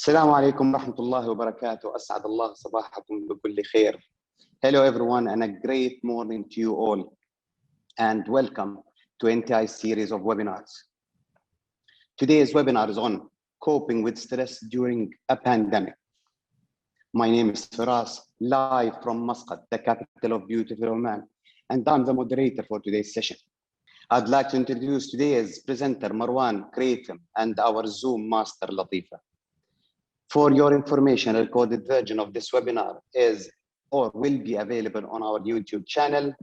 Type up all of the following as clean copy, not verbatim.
السلام عليكم ورحمة الله وبركاته. أسعد الله صباحكم بكل خير. Hello everyone and a great morning to you all and welcome to NTI series of webinars. Today's webinar is on coping with stress during a pandemic. My name is Firas, live from Muscat, the capital of beautiful Oman, and I'm the moderator for today's session. I'd like to introduce today's presenter Marwan Kraytem and our Zoom master Latifa. For your information, a recorded version of this webinar is or will be available on our YouTube channel,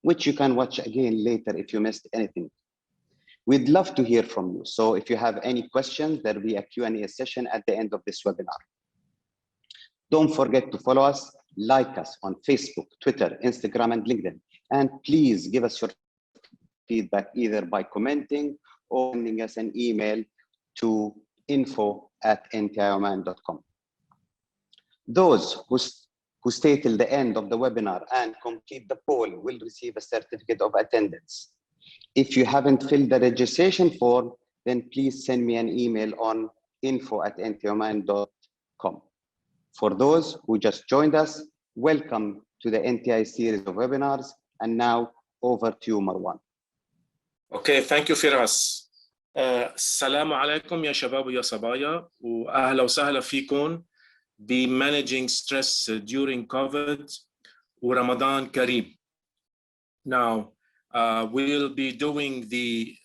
which you can watch again later if you missed anything. We'd love to hear from you. So if you have any questions, there'll be a Q&A session at the end of this webinar. Don't forget to follow us, like us on Facebook, Twitter, Instagram, and LinkedIn. And please give us your feedback either by commenting or sending us an email to info@ntioman.com. Those who stay till the end of the webinar and complete the poll will receive a certificate of attendance. If you haven't filled the registration form, then please send me an email on info@ntioman.com. For those who just joined us, welcome to the NTI series of webinars. And now over to you, Marwan. Okay, thank you, Firas. السلام عليكم يا شباب ويا صبايا وأهلا وسهلا فيكم بmanaging stress during COVID ورمضان كريم. Now, we'll be doing the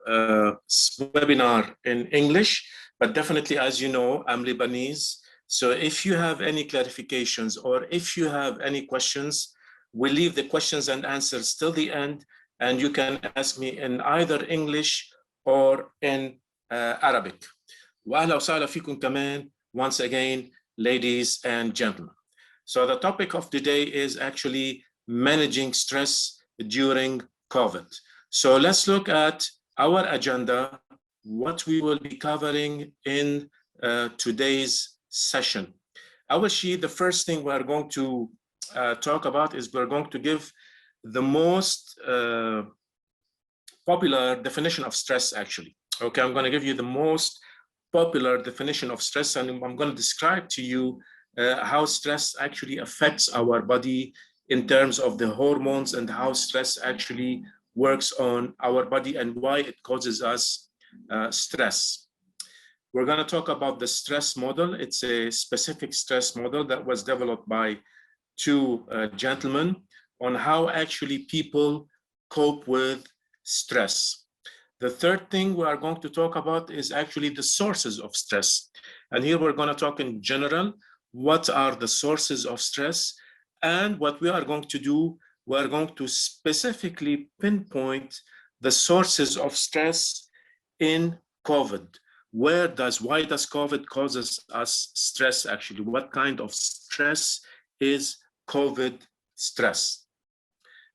webinar in English, but definitely, as you know, I'm Lebanese. So if you have any clarifications or if you have any questions, we'll leave the questions and answers till the end, and you can ask me in either English or in Arabic. وأهلا وسهلا فيكم كمان, once again, ladies and gentlemen. So the topic of today is actually managing stress during COVID. So let's look at our agenda, what we will be covering in today's session. Our sheet, the first thing we're going to talk about is we're going to give the most popular definition of stress, actually. Okay, I'm going to give you the most popular definition of stress, and I'm going to describe to you how stress actually affects our body in terms of the hormones and how stress actually works on our body and why it causes us stress. We're going to talk about the stress model. It's a specific stress model that was developed by two gentlemen on how actually people cope with stress. The third thing we are going to talk about is actually the sources of stress. And here we're going to talk in general, what are the sources of stress? And what we are going to do, we're going to specifically pinpoint the sources of stress in COVID. Why does COVID causes us stress actually? What kind of stress is COVID stress?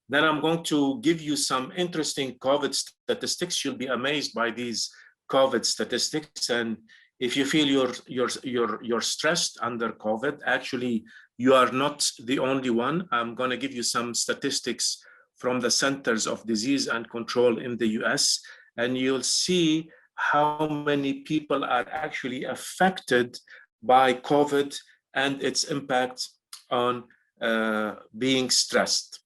Then I'm going to give you some interesting COVID statistics. You'll be amazed by these COVID statistics. And if you feel you're stressed under COVID, actually, you are not the only one. I'm going to give you some statistics from the Centers of Disease and Control in the US, and you'll see how many people are actually affected by COVID and its impact on being stressed.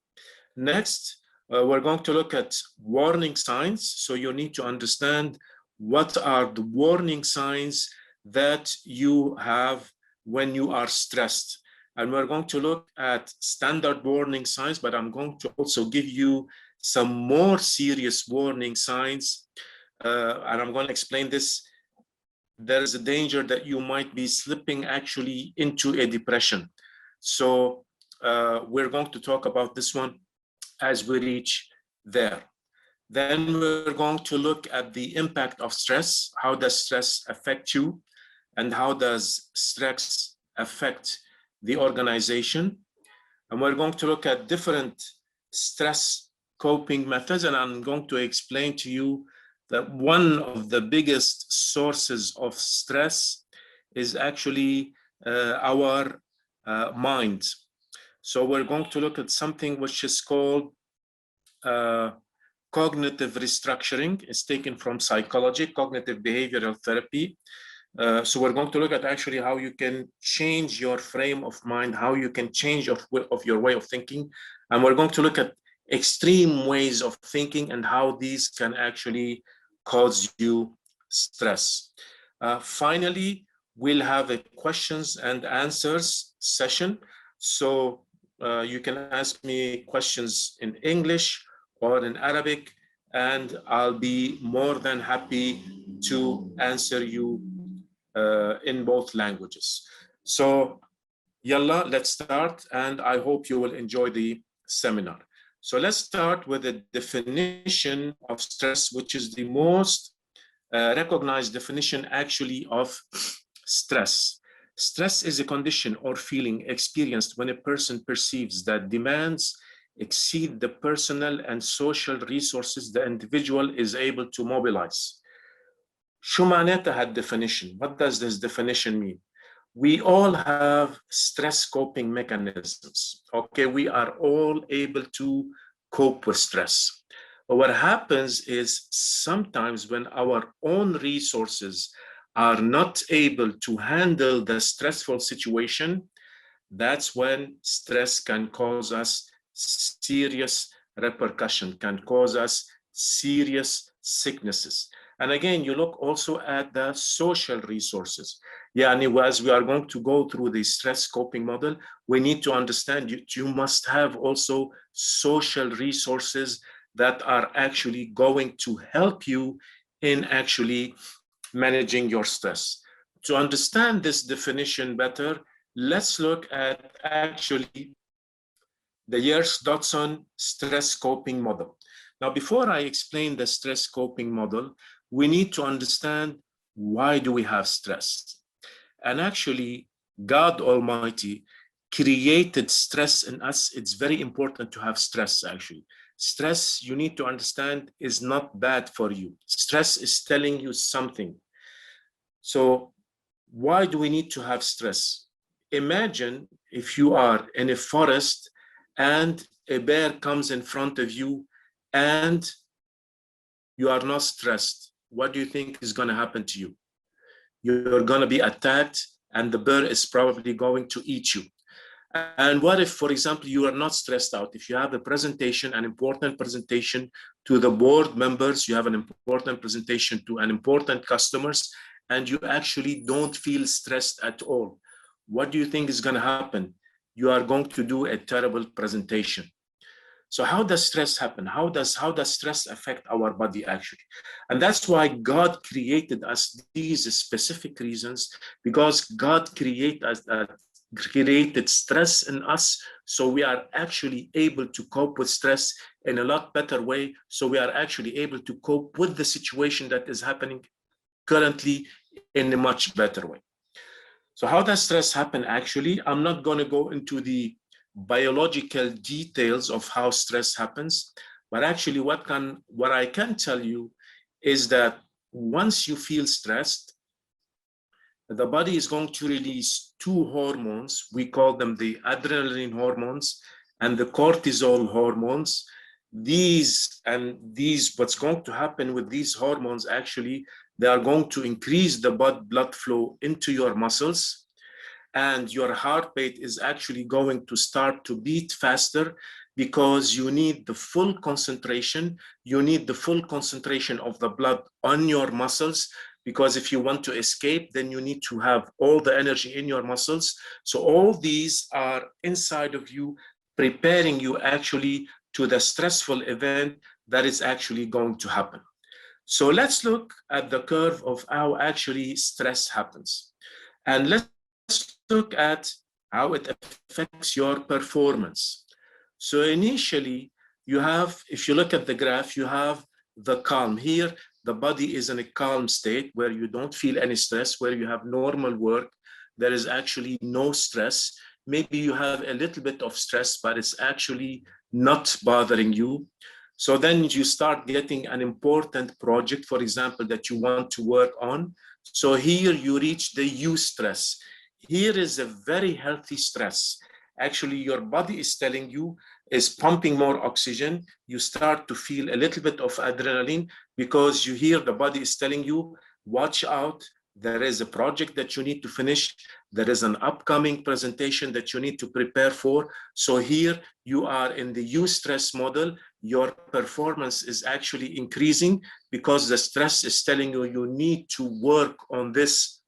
Next, we're going to look at warning signs. So you need to understand what are the warning signs that you have when you are stressed. And we're going to look at standard warning signs, but I'm going to also give you some more serious warning signs. And I'm going to explain this. There is a danger that you might be slipping actually into a depression. So we're going to talk about this one as we reach there. Then we're going to look at the impact of stress. How does stress affect you? And how does stress affect the organization? And we're going to look at different stress coping methods. And I'm going to explain to you that one of the biggest sources of stress is actually our mind. So we're going to look at something which is called cognitive restructuring. It's taken from psychology, cognitive behavioral therapy. So we're going to look at actually how you can change your frame of mind, how you can change of your way of thinking. And we're going to look at extreme ways of thinking and how these can actually cause you stress. Finally, we'll have a questions and answers session. So you can ask me questions in English or in Arabic, and I'll be more than happy to answer you in both languages. So yalla, let's start, and I hope you will enjoy the seminar. So let's start with the definition of stress, which is the most recognized definition actually of stress. Stress is a condition or feeling experienced when a person perceives that demands exceed the personal and social resources the individual is able to mobilize. شو معناتها هالدefinition? What does this definition mean? We all have stress coping mechanisms. Okay, we are all able to cope with stress. But what happens is sometimes when our own resources are not able to handle the stressful situation, that's when stress can cause us serious repercussion, can cause us serious sicknesses. And again, you look also at the social resources. Yeah, and as we are going to go through the stress coping model, we need to understand you must have also social resources that are actually going to help you in actually managing your stress. To understand this definition better, let's look at actually the Yerkes-Dodson stress coping model. Now, before I explain the stress coping model, we need to understand why do we have stress. And actually, God Almighty created stress in us. It's very important to have stress, actually. Stress, you need to understand, is not bad for you. Stress is telling you something. So why do we need to have stress? Imagine if you are in a forest and a bear comes in front of you and you are not stressed. What do you think is going to happen to you? You're going to be attacked and the bear is probably going to eat you. And what if, for example, you are not stressed out? If you have a presentation, an important presentation to the board members, you have an important presentation to an important customers, and you actually don't feel stressed at all. What do you think is going to happen? You are going to do a terrible presentation. So how does stress happen? How does stress affect our body actually? And that's why God created us these specific reasons, because God created stress in us, so we are actually able to cope with stress in a lot better way. So we are actually able to cope with the situation that is happening currently in a much better way. So how does stress happen actually? I'm not going to go into the biological details of how stress happens, but actually what I can tell you is that once you feel stressed, the body is going to release two hormones. We call them the adrenaline hormones and the cortisol hormones. What's going to happen with these hormones actually, they are going to increase the blood flow into your muscles, and your heart rate is actually going to start to beat faster because you need the full concentration. You need the full concentration of the blood on your muscles, because if you want to escape, then you need to have all the energy in your muscles. So all these are inside of you, preparing you actually to the stressful event that is actually going to happen. So let's look at the curve of how actually stress happens. And let's look at how it affects your performance. So initially, you have, if you look at the graph, you have the calm. Here, the body is in a calm state where you don't feel any stress, where you have normal work. There is actually no stress. Maybe you have a little bit of stress, but it's actually not bothering you. So then you start getting an important project, for example, that you want to work on. So here you reach the eustress. Here is a very healthy stress. Actually, your body is telling you, is pumping more oxygen. You start to feel a little bit of adrenaline because you hear the body is telling you, watch out, there is a project that you need to finish, there is an upcoming presentation that you need to prepare for. So here you are in the eustress model. Your performance is actually increasing because the stress is telling you you need to work on this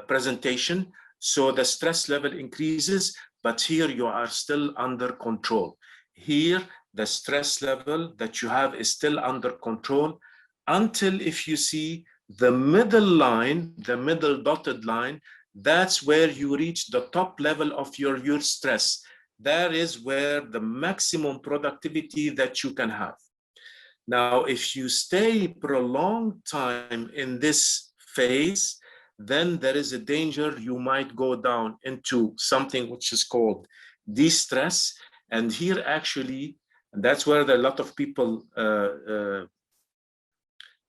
presentation. So the stress level increases, but here you are still under control. Here, the stress level that you have is still under control until if you see the middle line, the middle dotted line, that's where you reach the top level of your eustress. That is where the maximum productivity that you can have. Now, if you stay prolonged time in this phase, then there is a danger you might go down into something which is called de-stress. And here actually, and that's where a lot of people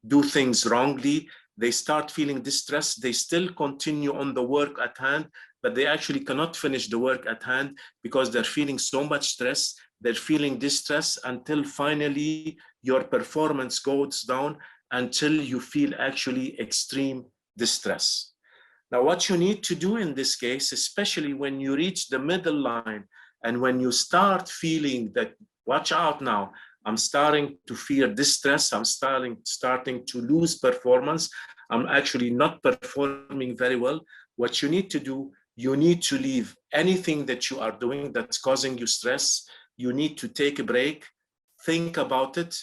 do things wrongly. They start feeling distressed. They still continue on the work at hand, but they actually cannot finish the work at hand because they're feeling so much stress. They're feeling distress until finally your performance goes down until you feel actually extreme distress. Now, what you need to do in this case, especially when you reach the middle line and when you start feeling that, watch out now, I'm starting to feel distress, I'm starting to lose performance, I'm actually not performing very well. What you need to do, you need to leave anything that you are doing that's causing you stress. You need to take a break, think about it.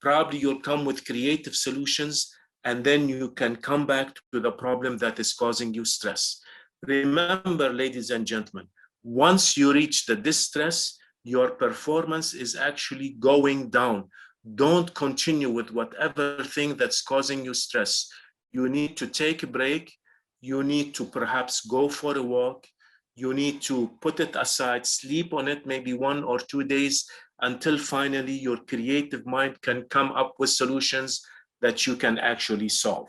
Probably you'll come with creative solutions, and then you can come back to the problem that is causing you stress. Remember, ladies and gentlemen, once you reach the distress, your performance is actually going down. Don't continue with whatever thing that's causing you stress. You need to take a break. You need to perhaps go for a walk. You need to put it aside, sleep on it maybe 1 or 2 days until finally your creative mind can come up with solutions that you can actually solve.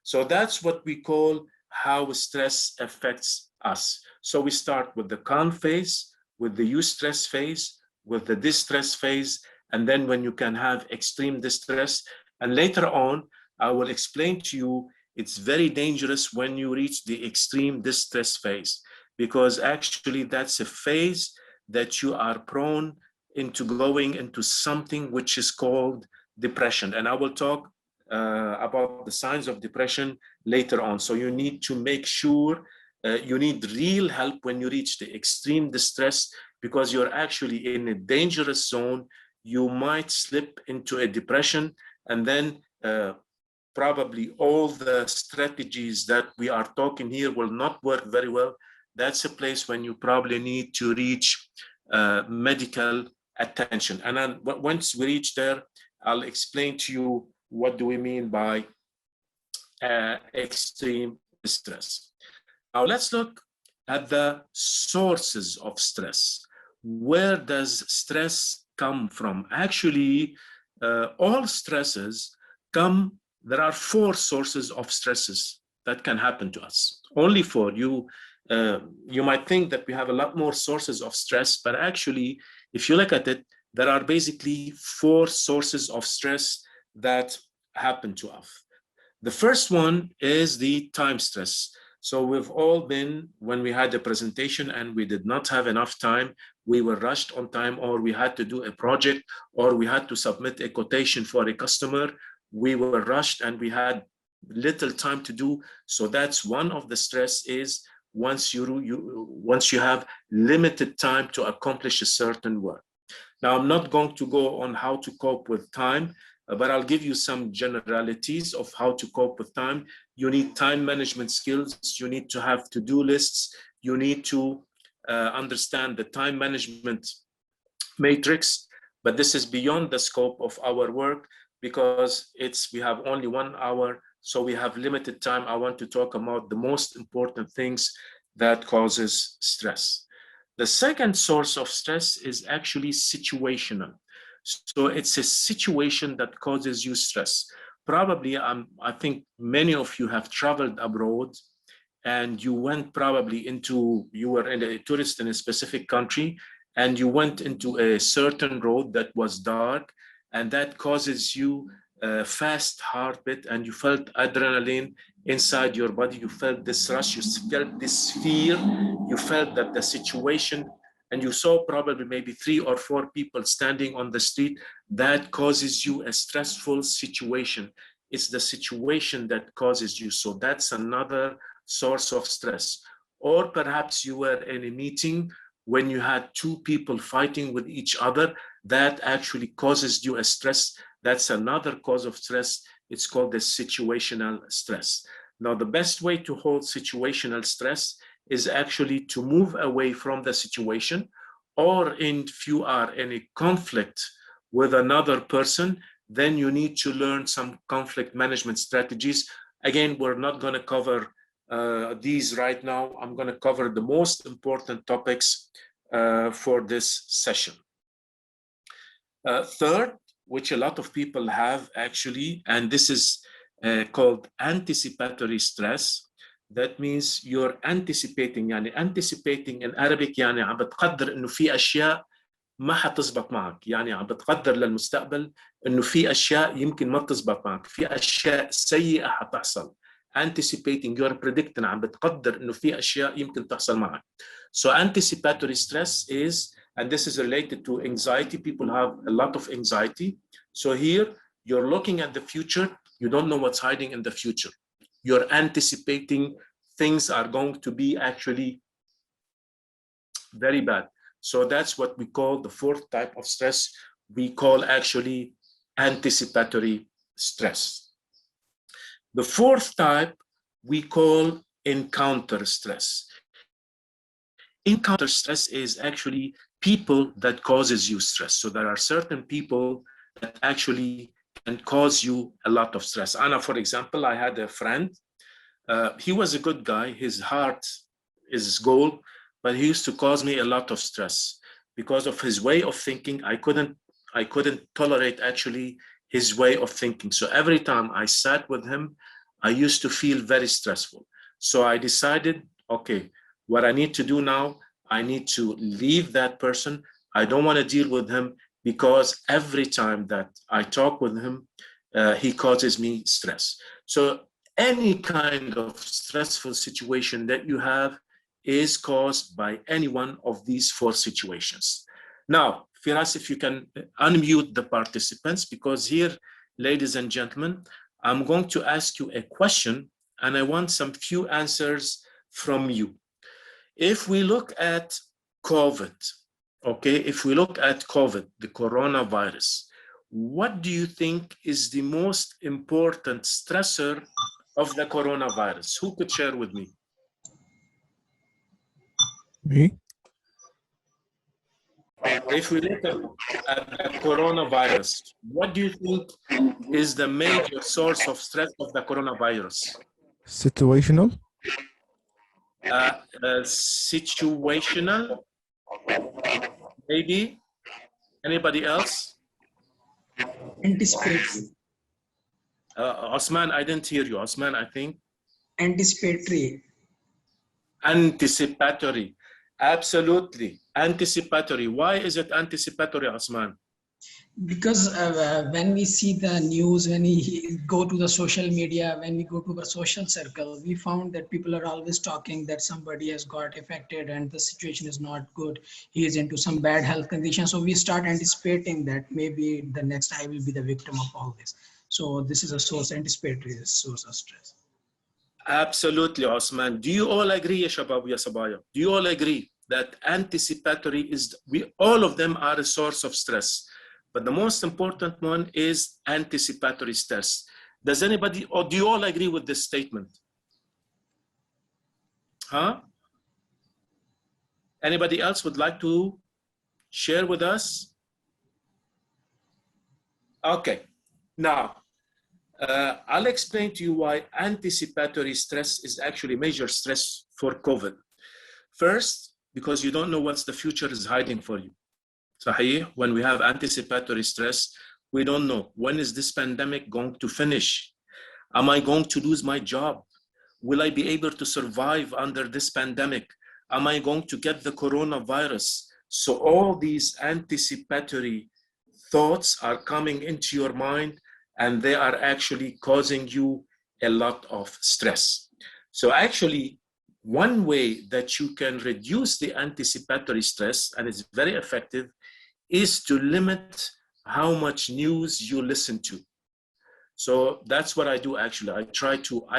So that's what we call how stress affects us. So we start with the calm phase, with the eustress phase, with the distress phase, and then when you can have extreme distress. And later on, I will explain to you, it's very dangerous when you reach the extreme distress phase, because actually that's a phase that you are prone into going into something which is called depression. And I will talk about the signs of depression later on. So you need to make sure you need real help when you reach the extreme distress, because you're actually in a dangerous zone. You might slip into a depression, and then probably all the strategies that we are talking here will not work very well. That's a place when you probably need to reach medical attention. And then once we reach there, I'll explain to you what do we mean by extreme distress. Now let's look at the sources of stress. Where does stress come from? Actually, all stresses come, there are 4 sources of stresses that can happen to us. Only 4. You might think that we have a lot more sources of stress, but actually, if you look at it, there are basically 4 sources of stress that happen to us. The first one is the time stress. So we've all been, when we had a presentation and we did not have enough time, we were rushed on time, or we had to do a project, or we had to submit a quotation for a customer. We were rushed and we had little time to do. So that's one of the stress, is once you have limited time to accomplish a certain work. Now, I'm not going to go on how to cope with time, but I'll give you some generalities of how to cope with time. You need time management skills. You need to have to-do lists. You need to understand the time management matrix, but this is beyond the scope of our work, because we have only 1 hour, so we have limited time. I want to talk about the most important things that causes stress. The second source of stress is actually situational. So it's a situation that causes you stress. Probably, I think many of you have traveled abroad, and you went you were a tourist in a specific country, and you went into a certain road that was dark, and that causes you a fast heartbeat, and you felt adrenaline inside your body. You felt this rush, you felt this fear, you felt that the situation, and you saw probably maybe 3 or 4 people standing on the street. That causes you a stressful situation. It's the situation that causes you. So that's another source of stress. Or perhaps you were in a meeting when you had 2 people fighting with each other. That actually causes you a stress. That's another cause of stress. It's called the situational stress. Now, the best way to hold situational stress is actually to move away from the situation, or if you are in a conflict with another person, then you need to learn some conflict management strategies. Again, we're not going to cover these right now. I'm going to cover the most important topics for this session. Third, which a lot of people have actually, and this is called anticipatory stress. That means you're anticipating. يعني anticipating in Arabic يعني عم بتقدر إنه في أشياء ما حتزبط معك. يعني عم بتقدر للمستقبل إنه في أشياء يمكن ما تزبط معك. في أشياء سيئة حتحصل. Anticipating, you're predicting. عم بتقدر إنه في أشياء يمكن تحصل معك. So anticipatory stress is, and this is related to anxiety. People have a lot of anxiety. So here, you're looking at the future. You don't know what's hiding in the future. You're anticipating things are going to be actually very bad. So that's what we call the 4th type of stress. We call actually anticipatory stress. The 4th type we call encounter stress. Encounter stress is actually people that causes you stress. So there are certain people that actually can cause you a lot of stress. Anna, for example, I had a friend. He was a good guy. His heart is his goal, but he used to cause me a lot of stress because of his way of thinking. I couldn't tolerate actually his way of thinking. So every time I sat with him, I used to feel very stressful. So I decided, okay, what I need to do now, I need to leave that person. I don't want to deal with him because every time that I talk with him, he causes me stress. So any kind of stressful situation that you have is caused by any one of these 4 situations. Now, Firas, if you can unmute the participants, because here, ladies and gentlemen, I'm going to ask you a question and I want some few answers from you. If we look at COVID, okay, if we look at COVID, the coronavirus, what do you think is the most important stressor of the coronavirus? Who could share with me? Me? If we look at the coronavirus, what do you think is the major source of stress of the coronavirus? Situational? Situational, maybe. Anybody else? Anticipatory. Osman, I didn't hear you. Osman, I think. Anticipatory. Anticipatory. Absolutely. Anticipatory. Why is it anticipatory, Osman? Because when we see the news, when we go to the social media, when we go to the social circle, we found that people are always talking that somebody has got affected and the situation is not good. He is into some bad health condition. So we start anticipating that maybe the next I will be the victim of all this. So this is a source, anticipatory source of stress. Absolutely, Osman. Do you all agree, ya Shabab, ya Sabaya? Do you all agree that anticipatory is, all of them are a source of stress? But the most important one is anticipatory stress. Does anybody, or do you all agree with this statement? Huh? Anybody else would like to share with us? Okay. Now, I'll explain to you why anticipatory stress is actually major stress for COVID. First, because you don't know what the future is hiding for you. Sahih, when we have anticipatory stress, we don't know, when is this pandemic going to finish? Am I going to lose my job? Will I be able to survive under this pandemic? Am I going to get the coronavirus? So all these anticipatory thoughts are coming into your mind and they are actually causing you a lot of stress. So actually, one way that you can reduce the anticipatory stress, and it's very effective, is to limit how much news you listen to. So that's what I do actually. I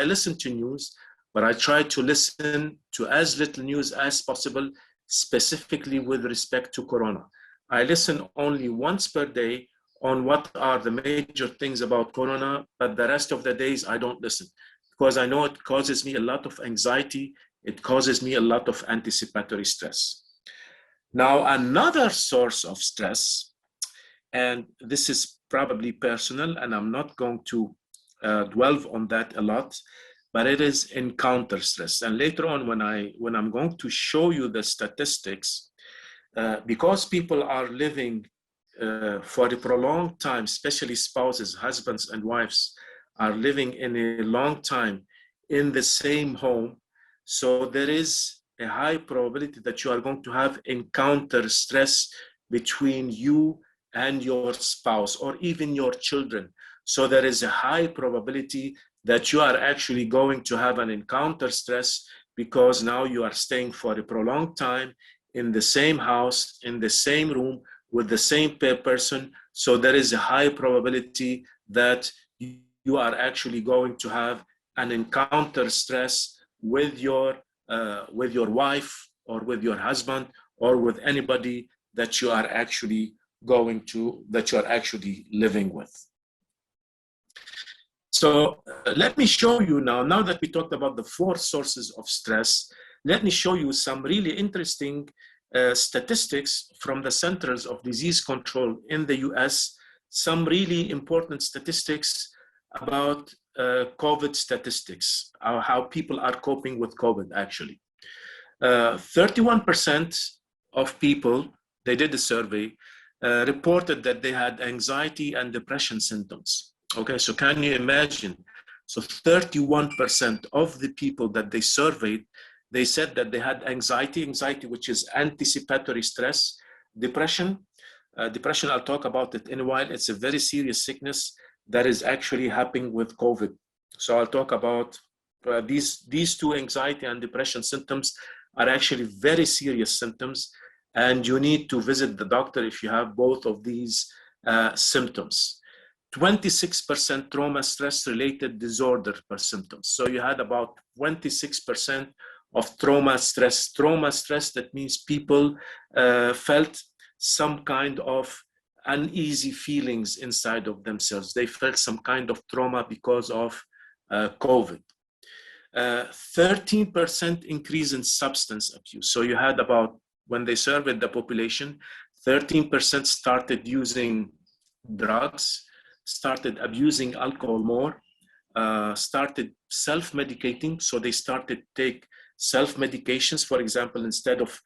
listen to news, but I try to listen to as little news as possible, specifically with respect to Corona. I listen only once per day on what are the major things about Corona, but the rest of the days I don't listen, because I know it causes me a lot of anxiety. It causes me a lot of anticipatory stress. Now, another source of stress, and this is probably personal, and I'm not going to dwell on that a lot, but it is encounter stress. And later on, when I'm going to show you the statistics, because people are living for a prolonged time, especially spouses, husbands and wives are living in a long time in the same home. So there is a high probability that you are going to have encounter stress between you and your spouse or even your children. So there is a high probability that you are actually going to have an encounter stress because now you are staying for a prolonged time in the same house, in the same room, with the same person. So there is a high probability that you are actually going to have an encounter stress with your wife or with your husband or with anybody that you are actually living with. So let me show you now that we talked about the 4 sources of stress, let me show you some really interesting statistics from the Centers of Disease Control in the US, some really important statistics about COVID statistics, how people are coping with COVID actually. 31% of people, they did a survey, reported that they had anxiety and depression symptoms. Okay, so can you imagine? So 31% of the people that they surveyed, they said that they had anxiety, which is anticipatory stress, depression. Depression, I'll talk about it in a while. It's a very serious sickness that is actually happening with COVID. So I'll talk about these 2 anxiety and depression symptoms are actually very serious symptoms, and you need to visit the doctor if you have both of these symptoms. 26% trauma stress related disorder per symptoms. So you had about 26% of trauma stress. Trauma stress, that means people felt some kind of uneasy feelings inside of themselves. They felt some kind of trauma because of COVID. 13% increase in substance abuse. So you had about, when they surveyed the population, 13% started using drugs, started abusing alcohol more, started self-medicating. So they started to take self-medications. For example, instead of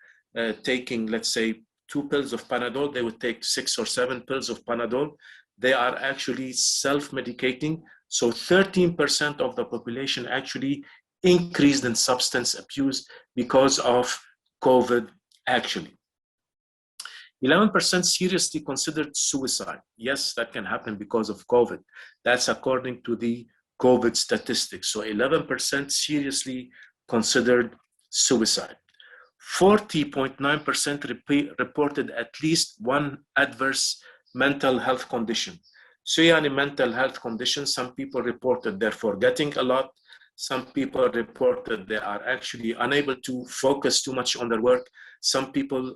taking, let's say, 2 pills of Panadol, they would take 6 or 7 pills of Panadol. They are actually self-medicating. So 13% of the population actually increased in substance abuse because of COVID actually. 11% seriously considered suicide. Yes, that can happen because of COVID. That's according to the COVID statistics. So 11% seriously considered suicide. 40.9% reported at least one adverse mental health condition. So any mental health condition, some people reported they're forgetting a lot. Some people reported they are actually unable to focus too much on their work. Some people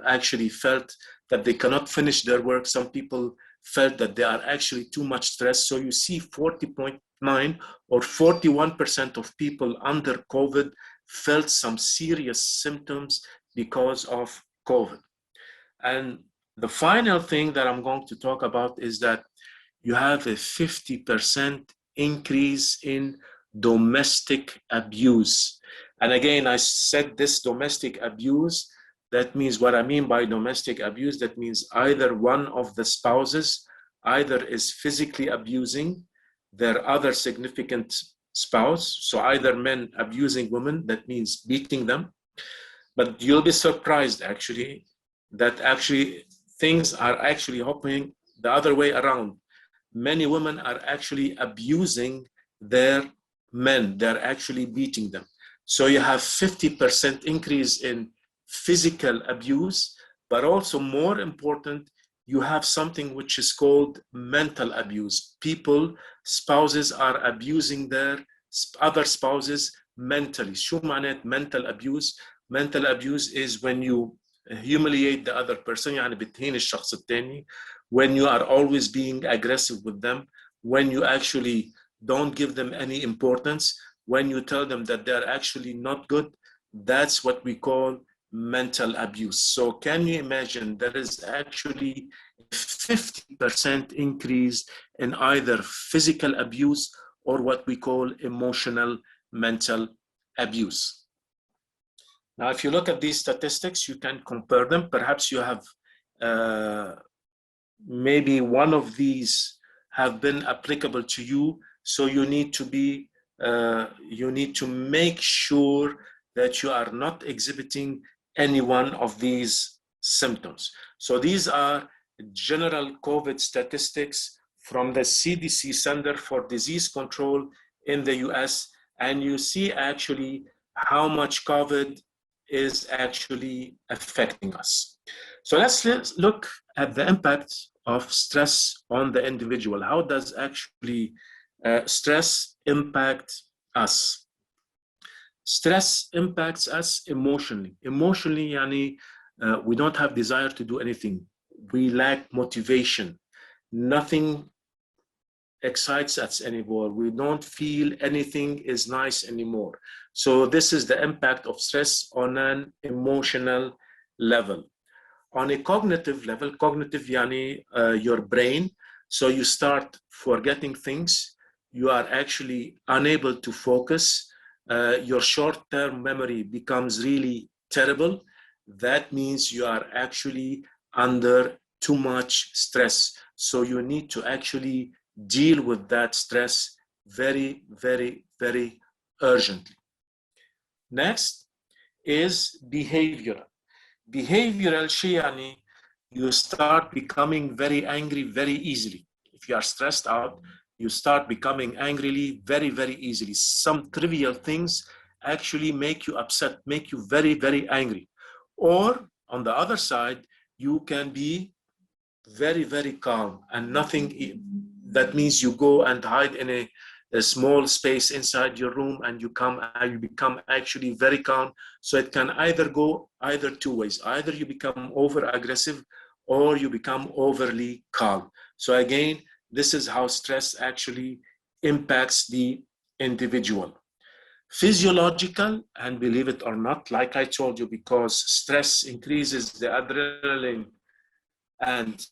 actually felt that they cannot finish their work. Some people felt that they are actually too much stressed. So you see 40.9 or 41% of people under COVID felt some serious symptoms because of COVID. And the final thing that I'm going to talk about is that you have a 50% increase in domestic abuse. And again, I said this domestic abuse, that means what I mean by domestic abuse, that means either one of the spouses either is physically abusing their other significant spouse. So either men abusing women, that means beating them. But you'll be surprised actually that actually things are actually happening the other way around. Many women are actually abusing their men. They're actually beating them. So you have 50% increase in physical abuse, but also more important, you have something which is called mental abuse. Spouses are abusing their other spouses mentally. شو معنات mental abuse? Mental abuse is when you humiliate the other person, يعني بتهين الشخص الثاني, when you are always being aggressive with them, when you actually don't give them any importance, when you tell them that they're actually not good. That's what we call mental abuse. So can you imagine there is actually a 50% increase in either physical abuse or what we call emotional mental abuse. Now, if you look at these statistics, you can compare them. Perhaps you have maybe one of these have been applicable to you. So you need to make sure that you are not exhibiting any one of these symptoms. So these are general COVID statistics from the CDC Center for Disease Control in the US. And you see actually how much COVID is actually affecting us. So let's look at the impact of stress on the individual. How does actually stress impact us? Stress impacts us emotionally. Emotionally, yani, we don't have desire to do anything. We lack motivation. Nothing excites us anymore. We don't feel anything is nice anymore. So this is the impact of stress on an emotional level. On a cognitive level, cognitive yani your brain, so you start forgetting things, you are actually unable to focus, your short-term memory becomes really terrible. That means you are actually under too much stress. So you need to actually deal with that stress very, very, very urgently. Next is behavioral. Behavioral شيء يعني you start becoming very angry very easily. If you are stressed out, you start becoming angry very, very easily. Some trivial things actually make you upset, make you very, very angry. Or on the other side, you can be very, very calm and nothing. That means you go and hide in a small space inside your room and you become actually very calm. So it can either go either two ways. Either you become over aggressive or you become overly calm. So again, this is how stress actually impacts the individual. Physiological, and believe it or not, like I told you, because stress increases the adrenaline and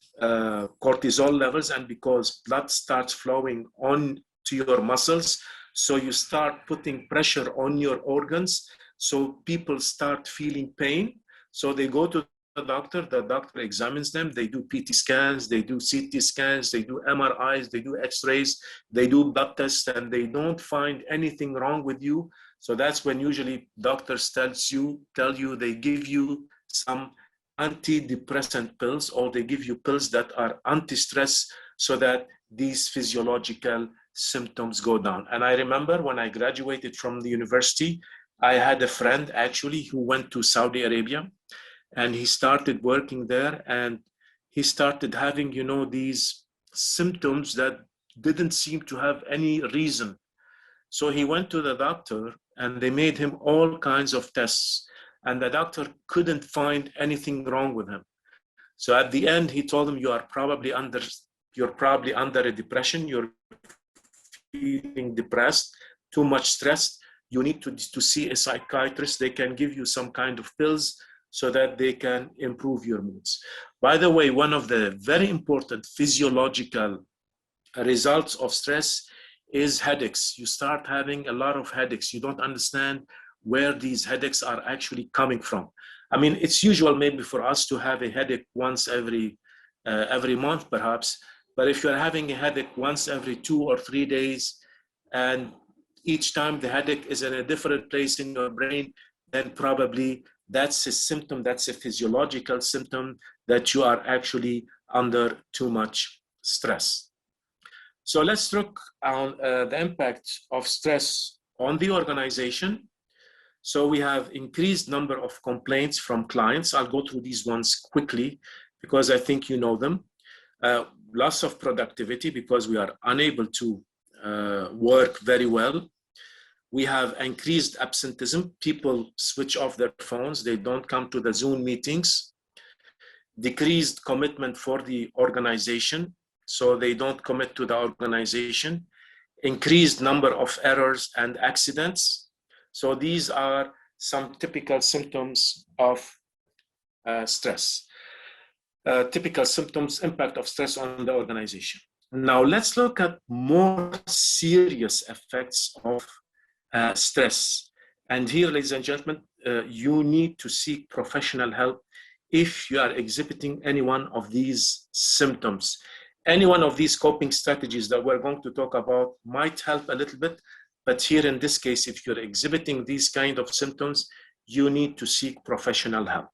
cortisol levels, and because blood starts flowing on to your muscles, so you start putting pressure on your organs, so people start feeling pain. So they go to the doctor examines them, they do PT scans, they do CT scans, they do MRIs, they do x-rays, they do blood tests, and they don't find anything wrong with you. So that's when usually doctors tell you they give you some antidepressant pills, or they give you pills that are anti-stress so that these physiological symptoms go down. And I remember when I graduated from the university, I had a friend actually who went to Saudi Arabia and he started working there, and he started having, these symptoms that didn't seem to have any reason. So he went to the doctor and they made him all kinds of tests, and the doctor couldn't find anything wrong with him. So at the end, he told him, you're probably under a depression, you're feeling depressed, too much stress, you need to see a psychiatrist. They can give you some kind of pills so that they can improve your moods. By the way, one of the very important physiological results of stress is headaches. You start having a lot of headaches. You don't understand where these headaches are actually coming from. I mean, it's usual maybe for us to have a headache once every month, perhaps. But if you're having a headache once every 2 or 3 days, and each time the headache is in a different place in your brain, then probably that's a symptom, that's a physiological symptom that you are actually under too much stress. So let's look on the impact of stress on the organization. So we have increased number of complaints from clients. I'll go through these ones quickly because I think you know them. Loss of productivity because we are unable to work very well. We have increased absenteeism. People switch off their phones. They don't come to the Zoom meetings. Decreased commitment for the organization. So they don't commit to the organization. Increased number of errors and accidents. So these are some typical symptoms of stress. Typical symptoms, impact of stress on the organization. Now let's look at more serious effects of stress. And here, ladies and gentlemen, you need to seek professional help if you are exhibiting any one of these symptoms. Any one of these coping strategies that we're going to talk about might help a little bit, but here in this case, if you're exhibiting these kind of symptoms, you need to seek professional help.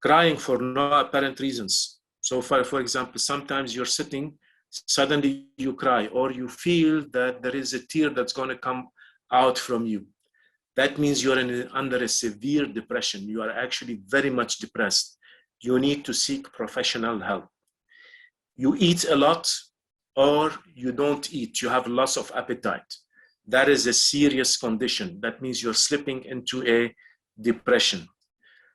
Crying for no apparent reasons. So for example, sometimes you're sitting, suddenly you cry, or you feel that there is a tear that's going to come out from you. That means you're under a severe depression. You are actually very much depressed. You need to seek professional help. You eat a lot or you don't eat. You have loss of appetite. That is a serious condition. That means you're slipping into a depression.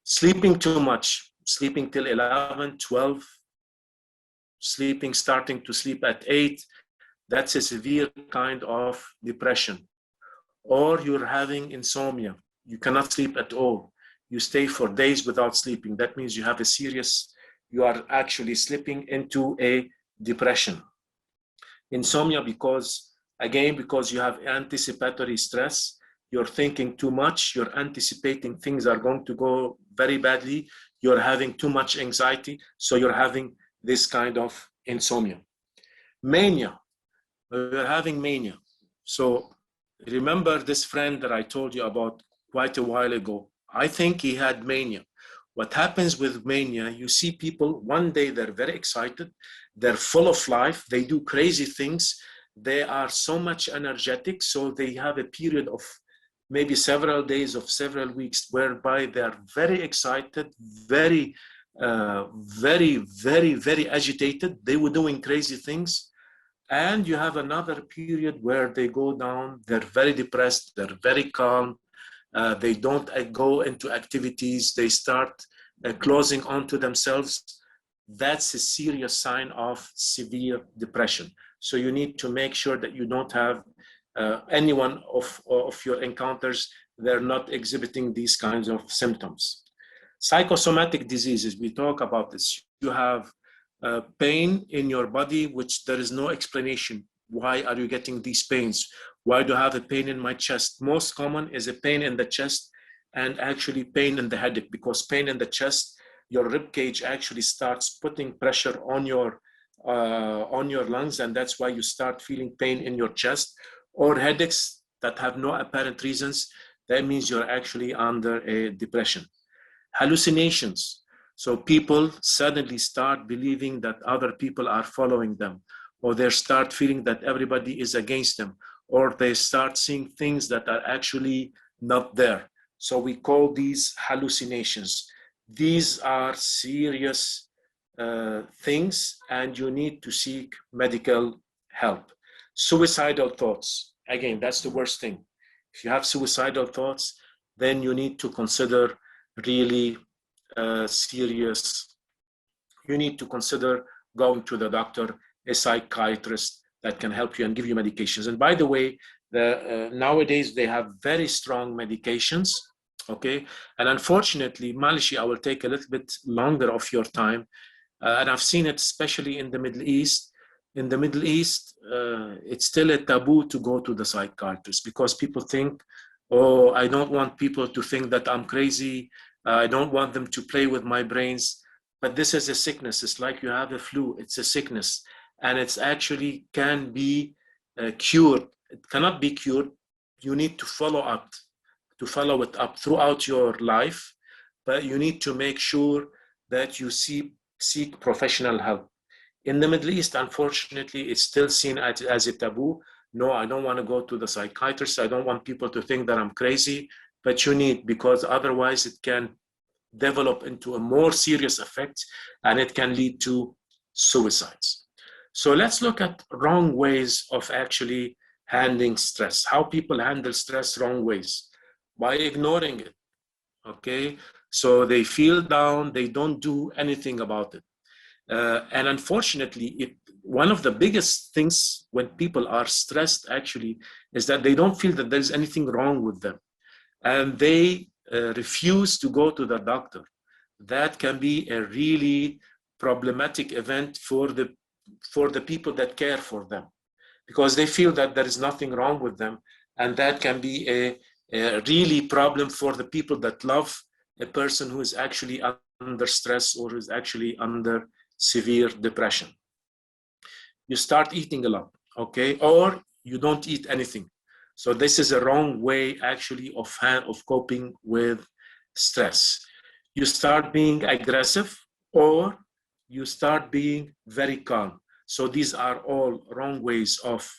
Sleeping too much, sleeping till 11, 12, starting to sleep at 8, that's a severe kind of depression. Or you're having insomnia. You cannot sleep at all. You stay for days without sleeping. That means you have you are actually slipping into a depression. Insomnia because you have anticipatory stress. You're thinking too much. You're anticipating things are going to go very badly. You're having too much anxiety. So you're having this kind of insomnia. Mania. You're having mania. So remember this friend that I told you about quite a while ago. I think he had mania. What happens with mania, you see people, one day they're very excited, they're full of life, they do crazy things, they are so much energetic, so they have a period of maybe several days of several weeks whereby they're very excited, very agitated, they were doing crazy things. And you have another period where they go down, they're very depressed, they're very calm, they don't go into activities, they start closing onto themselves. That's a serious sign of severe depression. So you need to make sure that you don't have any one of your encounters, they're not exhibiting these kinds of symptoms. Psychosomatic diseases, we talk about this. You have pain in your body, which there is no explanation. Why are you getting these pains? Why do I have a pain in my chest? Most common is a pain in the chest and actually pain in the headache, because pain in the chest, your rib cage actually starts putting pressure on your lungs, and that's why you start feeling pain in your chest. Or headaches that have no apparent reasons, that means you're actually under a depression. Hallucinations. So people suddenly start believing that other people are following them, or they start feeling that everybody is against them, or they start seeing things that are actually not there. So we call these hallucinations. These are serious things, and you need to seek medical help. Suicidal thoughts. Again, that's the worst thing. If you have suicidal thoughts, then you need to consider really serious. You need to consider going to the doctor, a psychiatrist that can help you and give you medications. And by the way, nowadays they have very strong medications, okay? And unfortunately, Malishi, I will take a little bit longer of your time. And I've seen it especially in the Middle East. In the Middle East, it's still a taboo to go to the psychiatrist because people think, oh, I don't want people to think that I'm crazy. I don't want them to play with my brains. But this is a sickness. It's like you have a flu. It's a sickness. And it's actually can be cured. It cannot be cured. You need to follow it up throughout your life. But you need to make sure that you seek professional help. In the Middle East, unfortunately, it's still seen as a taboo. No, I don't want to go to the psychiatrist. I don't want people to think that I'm crazy, but you need, because otherwise it can develop into a more serious effect and it can lead to suicides. So let's look at wrong ways of actually handling stress, how people handle stress wrong ways, by ignoring it, okay? So they feel down, they don't do anything about it. And unfortunately, one of the biggest things when people are stressed actually is that they don't feel that there's anything wrong with them. And they refuse to go to the doctor. That can be a really problematic event for the people that care for them, because they feel that there is nothing wrong with them. And that can be a really problem for the people that love a person who is actually under stress or is actually under severe depression. You start eating a lot, okay? Or you don't eat anything. So this is a wrong way actually of coping with stress. You start being aggressive or you start being very calm. So these are all wrong ways of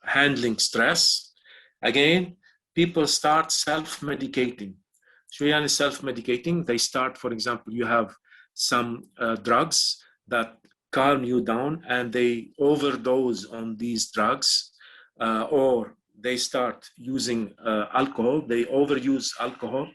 handling stress. Again, people start self-medicating. So self-medicating, they start, for example, you have some drugs that calm you down and they overdose on these drugs, or they start using alcohol, they overuse alcohol.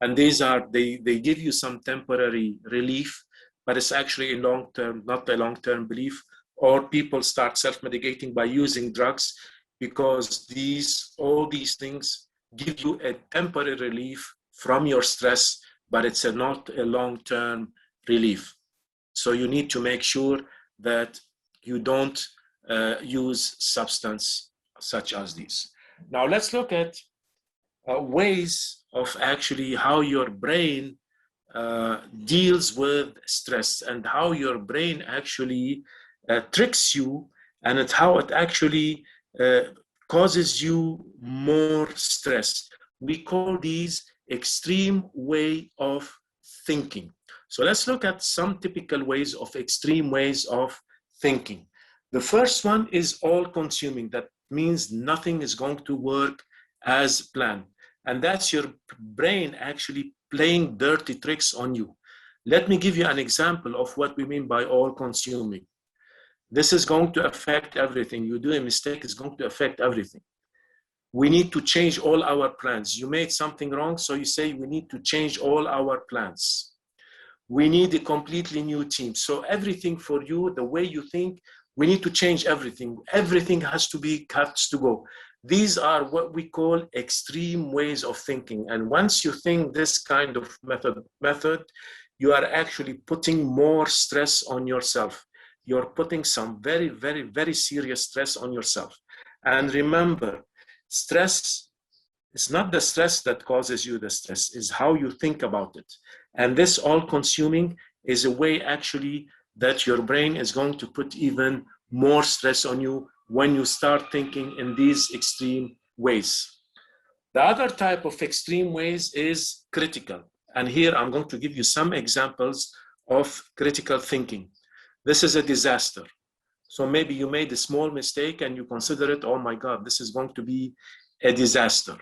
And these are, they give you some temporary relief, but it's actually a long-term, not a long-term relief. Or people start self-medicating by using drugs because all these things give you a temporary relief from your stress, but it's not a long-term relief. So you need to make sure that you don't use substance such as these. Now let's look at ways of actually how your brain deals with stress and how your brain actually tricks you, and how it actually causes you more stress. We call these extreme way of thinking. So let's look at some typical ways of extreme ways of thinking. The first one is all-consuming. That means nothing is going to work as planned. And that's your brain actually playing dirty tricks on you. Let me give you an example of what we mean by all-consuming. This is going to affect everything. You do a mistake, it's going to affect everything. We need to change all our plans. You made something wrong, so you say we need to change all our plans. We need a completely new team. So everything for you, the way you think, we need to change everything. Everything has to go. These are what we call extreme ways of thinking. And once you think this kind of method, you are actually putting more stress on yourself. You're putting some very, very, very serious stress on yourself. And remember, stress is not the stress that causes you the stress, is how you think about it. And this all-consuming is a way actually that your brain is going to put even more stress on you when you start thinking in these extreme ways. The other type of extreme ways is critical. And here I'm going to give you some examples of critical thinking. This is a disaster. So maybe you made a small mistake and you consider it, oh my God, this is going to be a disaster.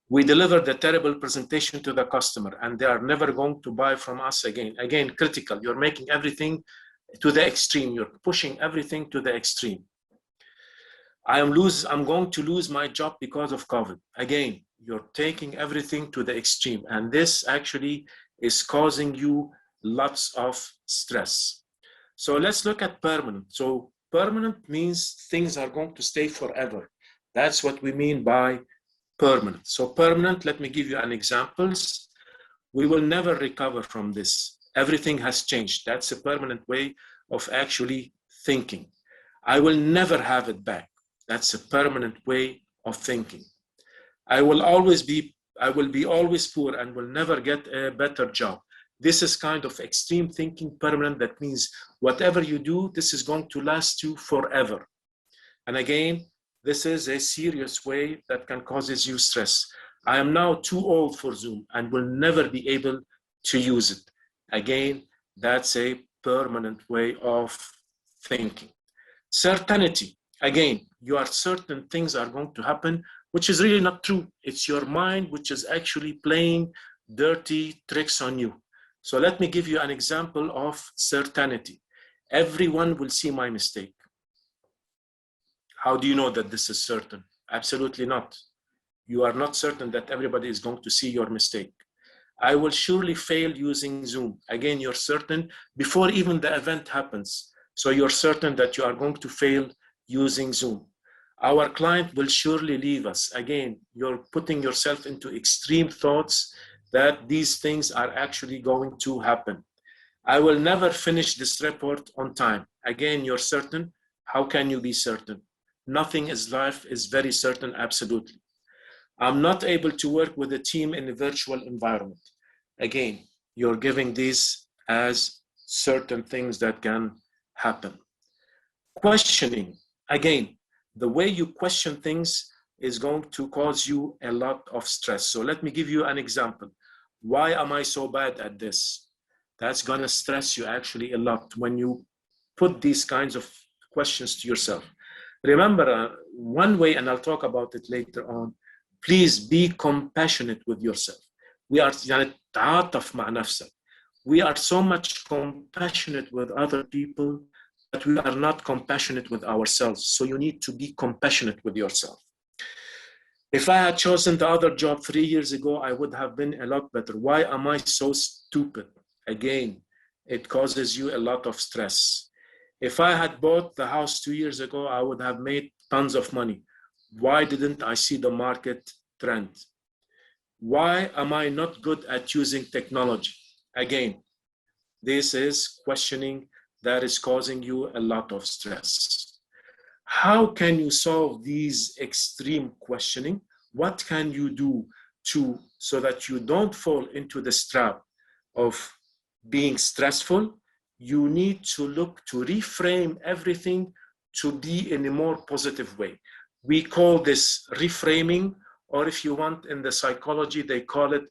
We delivered a terrible presentation to the customer and they are never going to buy from us again. Again, critical. You're making everything to the extreme. You're pushing everything to the extreme. I'm going to lose my job because of COVID. Again, you're taking everything to the extreme. And this actually is causing you lots of stress. So let's look at permanent. So permanent means things are going to stay forever. That's what we mean by permanent. So permanent, let me give you an example. We will never recover from this. Everything has changed. That's a permanent way of actually thinking. I will never have it back. That's a permanent way of thinking. I will be always poor and will never get a better job. This is kind of extreme thinking, permanent. That means whatever you do, this is going to last you forever. And again, this is a serious way that can cause you stress. I am now too old for Zoom and will never be able to use it. Again, That's a permanent way of thinking. Certainty. Again, you are certain things are going to happen, which is really not true. It's your mind which is actually playing dirty tricks on you. So let me give you an example of certainty. Everyone will see my mistake. How do you know that this is certain? Absolutely not. You are not certain that everybody is going to see your mistake. I will surely fail using Zoom. Again, you're certain before even the event happens. So you're certain that you are going to fail using Zoom. Our client will surely leave us. Again, you're putting yourself into extreme thoughts that these things are actually going to happen. I will never finish this report on time. Again, you're certain. How can you be certain? Nothing in life is very certain, absolutely. I'm not able to work with a team in a virtual environment. Again, you're giving these as certain things that can happen. Questioning. Again, the way you question things is going to cause you a lot of stress. So let me give you an example. Why am I so bad at this? That's going to stress you actually a lot when you put these kinds of questions to yourself. Remember, one way, and I'll talk about it later on, please be compassionate with yourself. We are so much compassionate with other people, but we are not compassionate with ourselves. So you need to be compassionate with yourself. If I had chosen the other job 3 years ago, I would have been a lot better. Why am I so stupid? Again, it causes you a lot of stress. If I had bought the house 2 years ago, I would have made tons of money. Why didn't I see the market trend? Why am I not good at using technology? Again, this is questioning that is causing you a lot of stress. How can you solve these extreme questioning? What can you do so that you don't fall into this trap of being stressful? You need to look to reframe everything to be in a more positive way. We call this reframing, or if you want in the psychology, they call it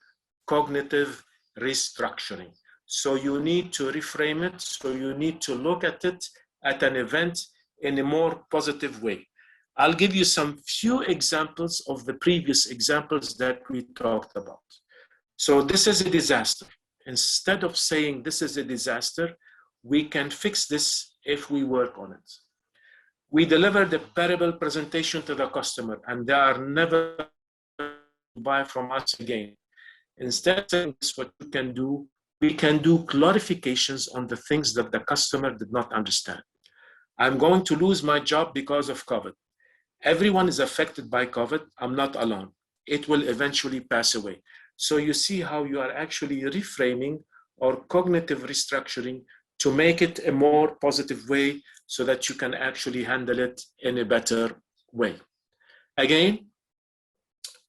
cognitive restructuring. So you need to reframe it. So you need to look at it at an event in a more positive way. I'll give you some few examples of the previous examples that we talked about. So this is a disaster. Instead of saying this is a disaster, we can fix this if we work on it. We delivered a terrible presentation to the customer and they are never buy from us again. Instead of saying this, what you can do, we can do clarifications on the things that the customer did not understand. I'm going to lose my job because of COVID. Everyone is affected by COVID. I'm not alone. It will eventually pass away. So you see how you are actually reframing or cognitive restructuring to make it a more positive way so that you can actually handle it in a better way. Again,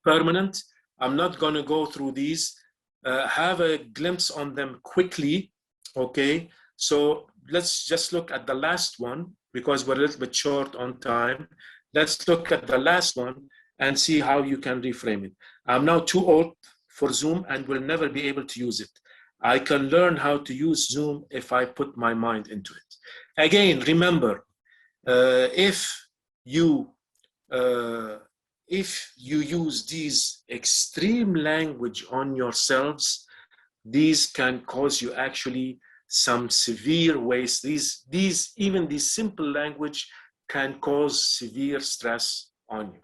permanent. I'm not going to go through these. Have a glimpse on them quickly. Okay, so let's just look at the last one because we're a little bit short on time. Let's look at the last one and see how you can reframe it. I'm now too old for Zoom and will never be able to use it. I can learn how to use Zoom if I put my mind into it. Again, remember, if you use these extreme language on yourselves, these can cause you actually some severe waste. Even these simple language can cause severe stress on you.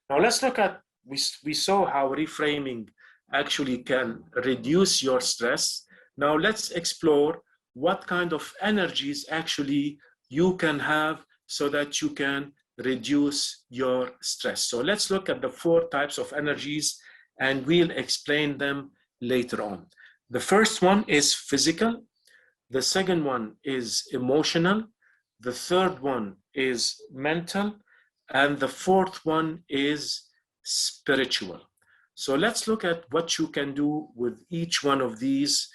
Now let's look at, we saw how reframing actually can reduce your stress. Now let's explore what kind of energies actually you can have so that you can reduce your stress. So let's look at the 4 types of energies and we'll explain them later on. The first one is physical. The second one is emotional. The third one is mental. And the fourth one is spiritual. So let's look at what you can do with each one of these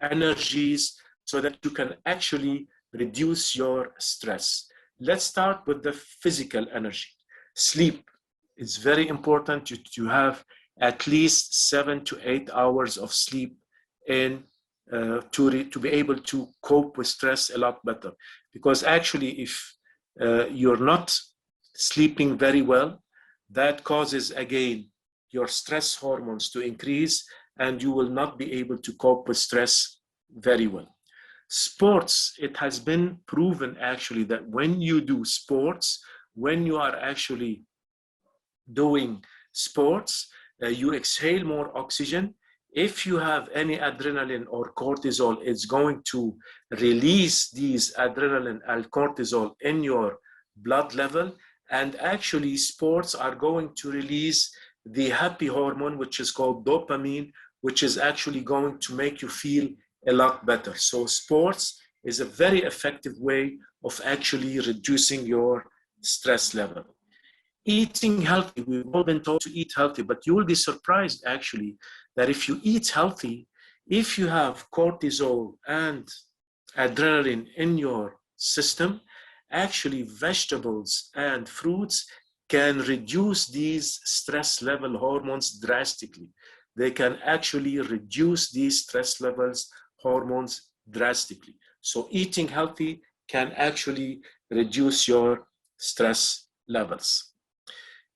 energies so that you can actually reduce your stress. Let's start with the physical energy. Sleep. It's very important to have at least 7 to 8 hours of sleep in to be able to cope with stress a lot better. Because actually, if you're not sleeping very well, that causes, again, your stress hormones to increase, and you will not be able to cope with stress very well. Sports, it has been proven actually that when you do sports, when you are actually doing sports, you exhale more oxygen. If you have any adrenaline or cortisol, it's going to release these adrenaline and cortisol in your blood level. And actually, sports are going to release the happy hormone, which is called dopamine, which is actually going to make you feel a lot better. So sports is a very effective way of actually reducing your stress level. Eating healthy, we've all been told to eat healthy, but you will be surprised actually that if you eat healthy, if you have cortisol and adrenaline in your system, actually vegetables and fruits can reduce these stress level hormones drastically. They can actually reduce these stress levels hormones drastically. So eating healthy can actually reduce your stress levels.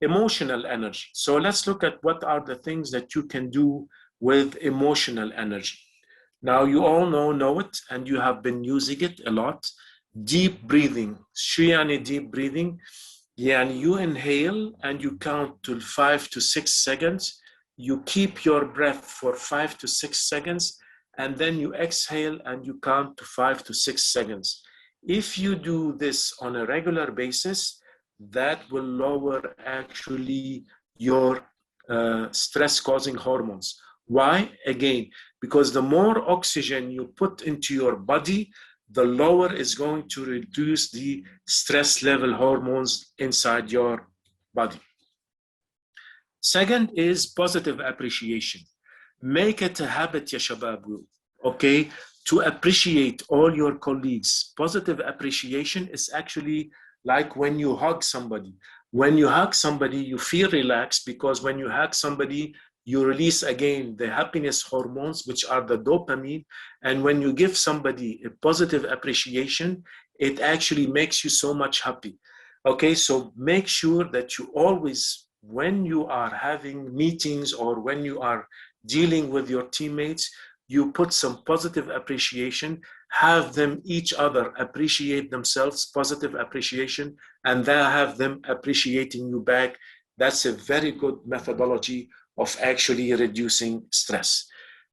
Emotional energy. So let's look at what are the things that you can do with emotional energy. Now you all know it, and you have been using it a lot. Deep breathing. شو يعني deep breathing? يعني you inhale and you count to 5 to 6 seconds. You keep your breath for 5 to 6 seconds, and then you exhale and you count to 5 to 6 seconds. If you do this on a regular basis, that will lower actually your stress-causing hormones. Why? Again, because the more oxygen you put into your body, the lower is going to reduce the stress level hormones inside your body. Second is positive appreciation. Make it a habit, ya shabab, okay, to appreciate all your colleagues. Positive appreciation is actually like when you hug somebody. When you hug somebody, you feel relaxed, because when you hug somebody, you release again the happiness hormones, which are the dopamine. And when you give somebody a positive appreciation, it actually makes you so much happy. Okay, so make sure that you always, when you are having meetings or when you are dealing with your teammates, you put some positive appreciation, have them each other appreciate themselves, positive appreciation, and then have them appreciating you back. That's a very good methodology of actually reducing stress.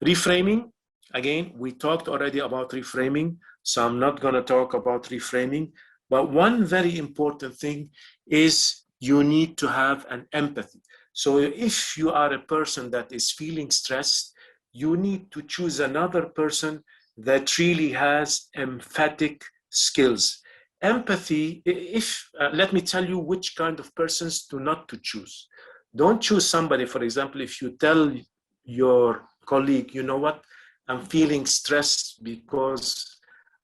Reframing, again, we talked already about reframing, so I'm not going to talk about reframing, but one very important thing is you need to have an empathy. So if you are a person that is feeling stressed, you need to choose another person that really has emphatic skills. Empathy, let me tell you which kind of persons not to choose. Don't choose somebody, for example, if you tell your colleague, you know what, I'm feeling stressed because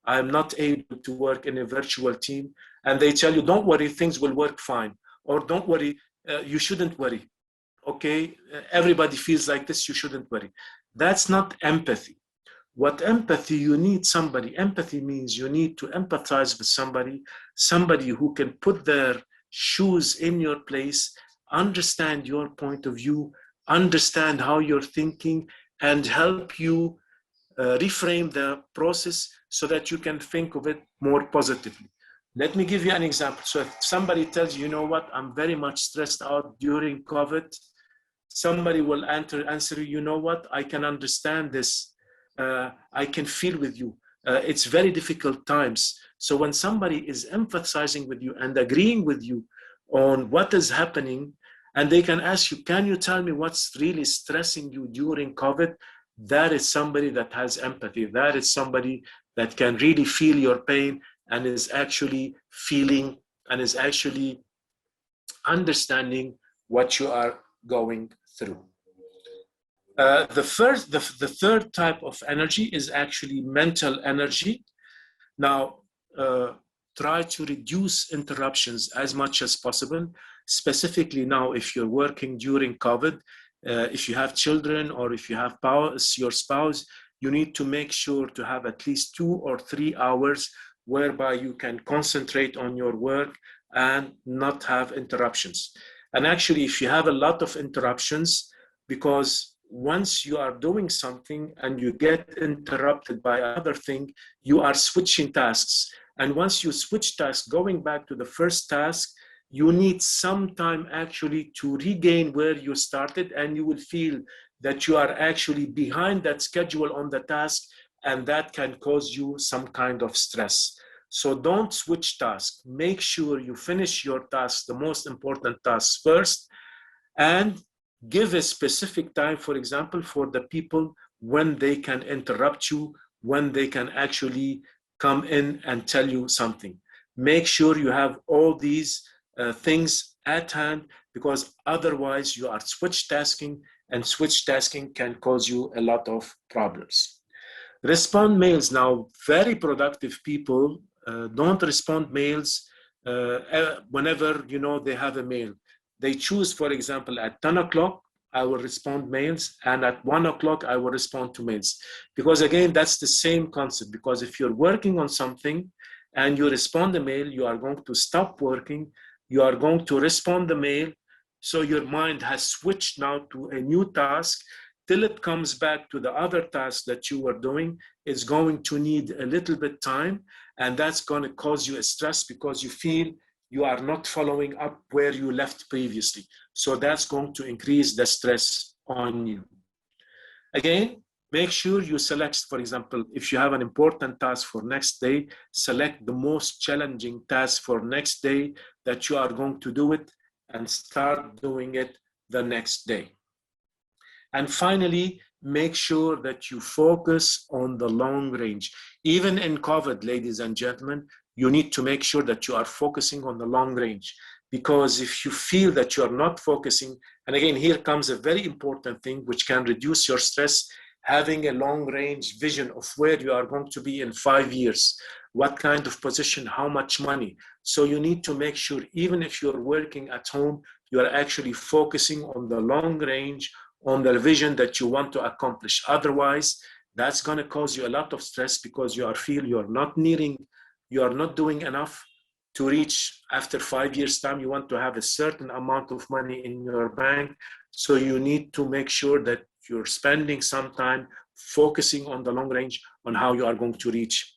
I'm not able to work in a virtual team, and they tell you, don't worry, things will work fine, or don't worry, you shouldn't worry. Okay, everybody feels like this, you shouldn't worry. That's not empathy. What empathy, you need somebody. Empathy means you need to empathize with somebody who can put their shoes in your place, understand your point of view, understand how you're thinking, and help you reframe the process so that you can think of it more positively. Let me give you an example. So if somebody tells you, you know what, I'm very much stressed out during COVID, somebody will answer, you know what, I can understand this. I can feel with you. It's very difficult times. So when somebody is emphasizing with you and agreeing with you on what is happening, and they can ask you, can you tell me what's really stressing you during COVID? That is somebody that has empathy. That is somebody that can really feel your pain and is actually feeling and is actually understanding what you are going through. The third type of energy is actually mental energy. Now, try to reduce interruptions as much as possible. Specifically now, if you're working during COVID, if you have children or if you have your spouse, you need to make sure to have at least 2 or 3 hours whereby you can concentrate on your work and not have interruptions. And actually, if you have a lot of interruptions, because once you are doing something and you get interrupted by another thing, you are switching tasks. And once you switch tasks, going back to the first task, you need some time actually to regain where you started, and you will feel that you are actually behind that schedule on the task, and that can cause you some kind of stress. So don't switch tasks. Make sure you finish your tasks, the most important tasks first, and give a specific time, for example, for the people when they can interrupt you, when they can actually come in and tell you something. Make sure you have all these things at hand, because otherwise you are switch tasking, and switch tasking can cause you a lot of problems. Respond mails. Now, very productive people don't respond mails whenever they have a mail. They choose, for example, at 10 o'clock, I will respond mails, and at 1 o'clock, I will respond to mails. Because again, that's the same concept, because if you're working on something and you respond the mail, you are going to stop working, you are going to respond the mail, so your mind has switched now to a new task. Till it comes back to the other task that you were doing, it's going to need a little bit time, and that's going to cause you a stress because you feel you are not following up where you left previously. So that's going to increase the stress on you. Again, make sure you select, for example, if you have an important task for next day, select the most challenging task for next day that you are going to do it, and start doing it the next day. And finally, make sure that you focus on the long range. Even in COVID, ladies and gentlemen, you need to make sure that you are focusing on the long range, because if you feel that you are not focusing, and again, here comes a very important thing which can reduce your stress, having a long range vision of where you are going to be in 5 years, what kind of position, how much money. So you need to make sure, even if you're working at home, you are actually focusing on the long range, on the vision that you want to accomplish. Otherwise, that's going to cause you a lot of stress, because you feel you are not doing enough to reach after 5 years' time. You want to have a certain amount of money in your bank. So you need to make sure that you're spending some time focusing on the long range, on how you are going to reach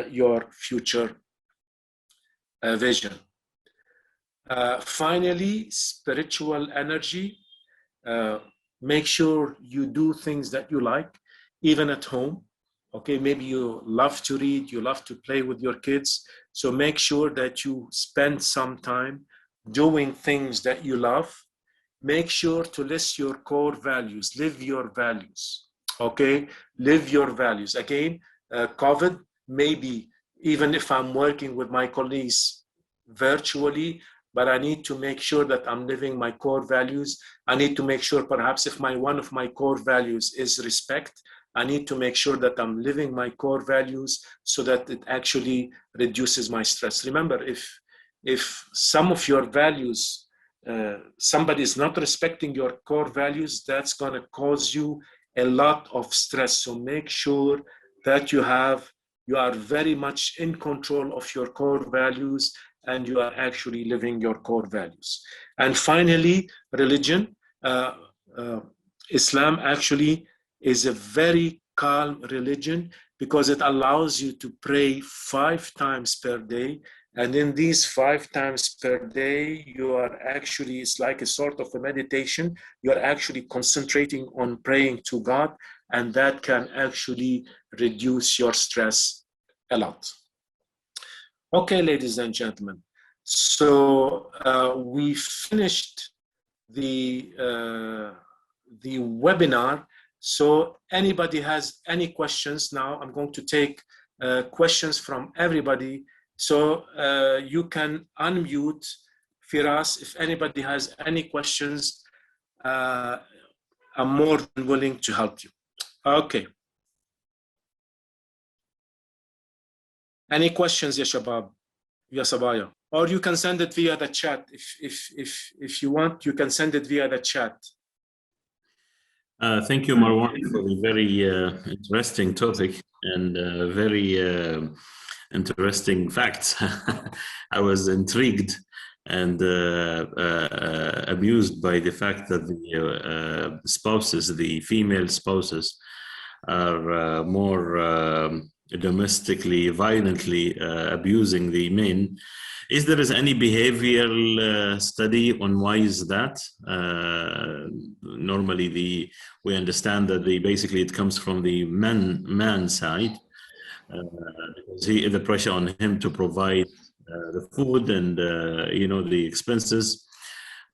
your future vision. Finally, spiritual energy. Make sure you do things that you like, even at home. Okay, maybe you love to read, you love to play with your kids. So make sure that you spend some time doing things that you love. Make sure to list your core values, live your values. Okay, live your values. Again, COVID, maybe even if I'm working with my colleagues virtually, but I need to make sure that I'm living my core values. I need to make sure, perhaps if one of my core values is respect, I need to make sure that I'm living my core values so that it actually reduces my stress. Remember, if some of your values, somebody is not respecting your core values, that's going to cause you a lot of stress. So make sure that you are very much in control of your core values, and you are actually living your core values. And finally, religion. Islam actually is a very calm religion, because it allows you to pray 5 times per day. And in these 5 times per day, you are actually, it's like a sort of a meditation. You're actually concentrating on praying to God, and that can actually reduce your stress a lot. Okay, ladies and gentlemen. So we finished the webinar. So anybody has any questions now? I'm going to take questions from everybody. So you can unmute. Firas, if anybody has any questions, I'm more than willing to help you. Okay. Any questions, ya Shabab, ya Sabaya? Or you can send it via the chat. If you want, you can send it via the chat. Thank you, Marwan, for the very interesting topic and very interesting facts. I was intrigued and amused by the fact that the spouses, the female spouses, are more domestically, violently abusing the men. Is there any behavioral study on why is that? Normally, we understand that basically it comes from the man side, because the pressure on him to provide the food and the expenses.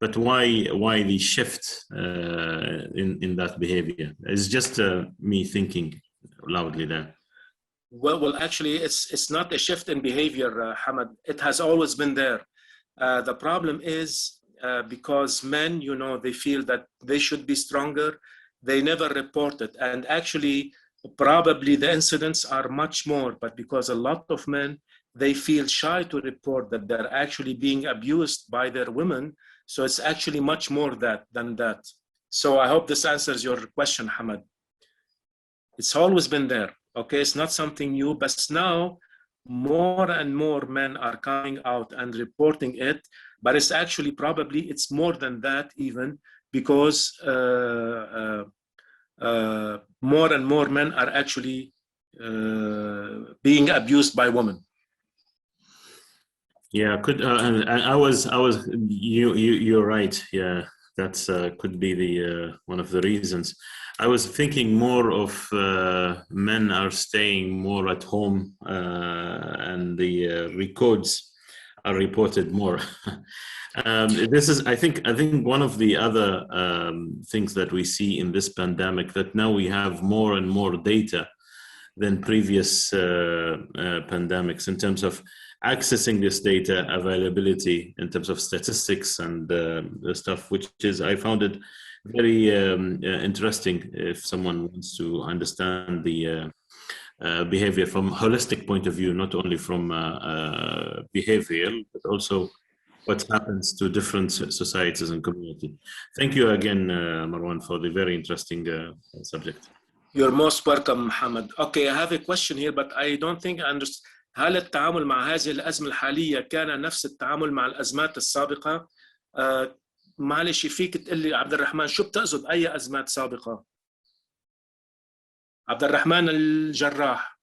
But why the shift in that behavior? It's just me thinking loudly there. Well, actually, it's not a shift in behavior, Hamad. It has always been there. The problem is because men, they feel that they should be stronger. They never report it. And actually, probably the incidents are much more, but because a lot of men, they feel shy to report that they're actually being abused by their women. So it's actually much more than that. So I hope this answers your question, Hamad. It's always been there. Okay, it's not something new, but now more and more men are coming out and reporting it. But it's actually it's more than that even, because more and more men are actually being abused by women. Yeah, you're right. Yeah, that's could be the one of the reasons. I was thinking more of men are staying more at home, and the records are reported more. This is, I think, one of the other things that we see in this pandemic, that now we have more and more data than previous pandemics in terms of accessing this data availability, in terms of statistics and the stuff, which is, I found it very interesting if someone wants to understand the behavior from a holistic point of view, not only from behavioral, but also what happens to different societies and communities. Thank you again, Marwan, for the very interesting subject. You're most welcome, Mohammed. Okay, I have a question here, but I don't think I understand. هل التعامل مع هذه الأزمة الحالية كان نفس التعامل مع الأزمات السابقة؟ معلش فيك تقول لي عبد الرحمن شو بتقصد أي أزمات سابقة؟ عبد الرحمن الجراح.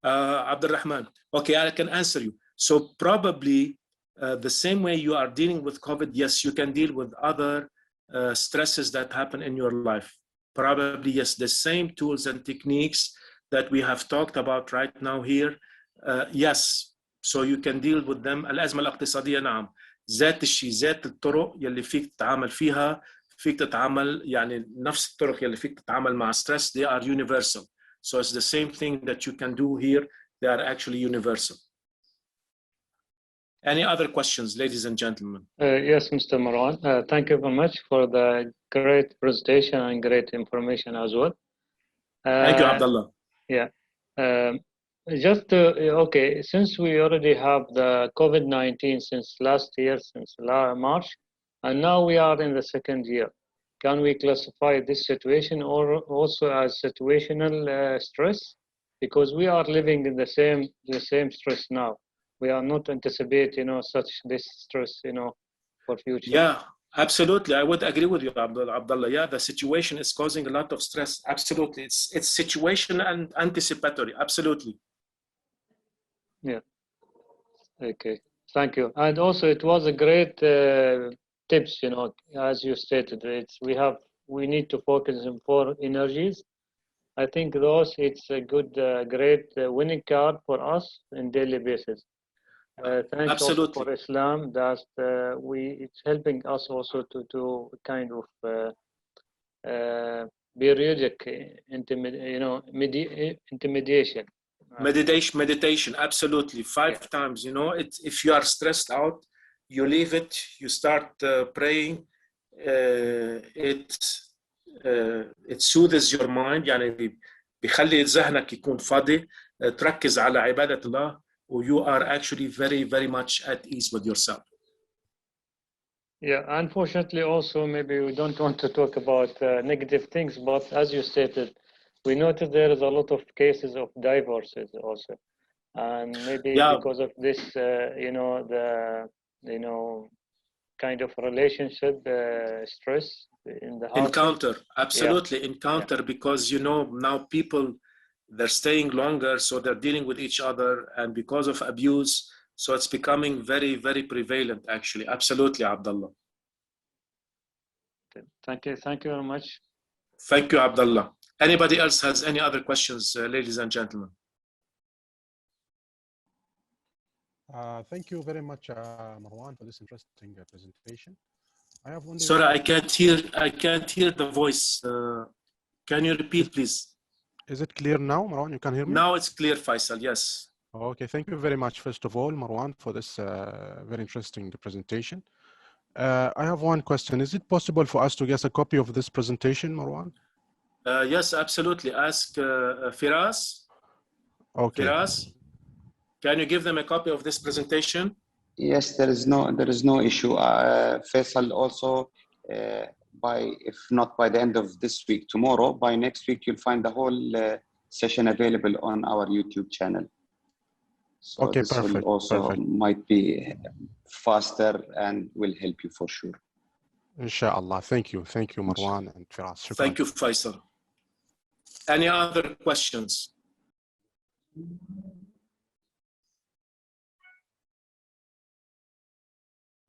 عبد الرحمن. Okay, I can answer you. So probably the same way you are dealing with COVID, yes, you can deal with other stresses that happen in your life. Probably, yes, the same tools and techniques that we have talked about right now here, yes, so you can deal with them. الأزمة الاقتصادية نعم، ذات الشيء، ذات الطرق يلي فيك تتعامل فيها، فيك تتعامل يعني نفس الطرق يلي فيك تتعامل مع stress, they are universal. So it's the same thing that you can do here, they are actually universal. Any other questions, ladies and gentlemen? Yes, Mr. Marwan. Thank you very much for the great presentation and great information as well. Thank you, Abdullah. Yeah. Okay, since we already have the COVID-19 since last year, since March, and now we are in the second year, can we classify this situation or also as situational stress? Because we are living in the same stress now. We are not anticipate, this stress, for future. Yeah, absolutely. I would agree with you, Abdullah. Yeah, the situation is causing a lot of stress. Absolutely. It's situation and anticipatory. Absolutely. Yeah. Okay. Thank you. And also it was a great tips, as you stated, we need to focus on 4 energies. I think it's a good, great winning card for us in daily basis. Thanks also for Islam that it's helping us also to kind of periodic intimidation. Meditation, absolutely. 5 times, if you are stressed out, you leave it, you start praying, it soothes your mind, يعني بيخلي ذهنك يكون فاضي، تركز على عبادة الله, you are actually very, very much at ease with yourself. Yeah, unfortunately, also maybe we don't want to talk about negative things, but as you stated, we noticed there is a lot of cases of divorces also, and maybe Yeah. because of this, kind of relationship stress in the house. Encounter, absolutely encounter, because now people, they're staying longer, so they're dealing with each other, and because of abuse, so it's becoming very, very prevalent actually. Absolutely, Abdullah. Thank you very much. Thank you, Abdullah. Anybody else has any other questions, ladies and gentlemen? Thank you very much, Marwan, for this interesting presentation. I have only Sorry, I can't hear the voice. Can you repeat, please? Is it clear now, Marwan? You can hear me? Now it's clear, Faisal, yes. Okay, thank you very much, first of all, Marwan, for this very interesting presentation. I have one question. Is it possible for us to get a copy of this presentation, Marwan? Yes, absolutely. Ask Firas. Okay. Firas, can you give them a copy of this presentation? Yes, there is no issue. Faisal also, if not by the end of this week, tomorrow, by next week, you'll find the whole session available on our YouTube channel. So okay, this perfect. will also might be faster and will help you for sure. Inshallah. Thank you, Marwan and Firas. Thank you, Faisal. Any other questions?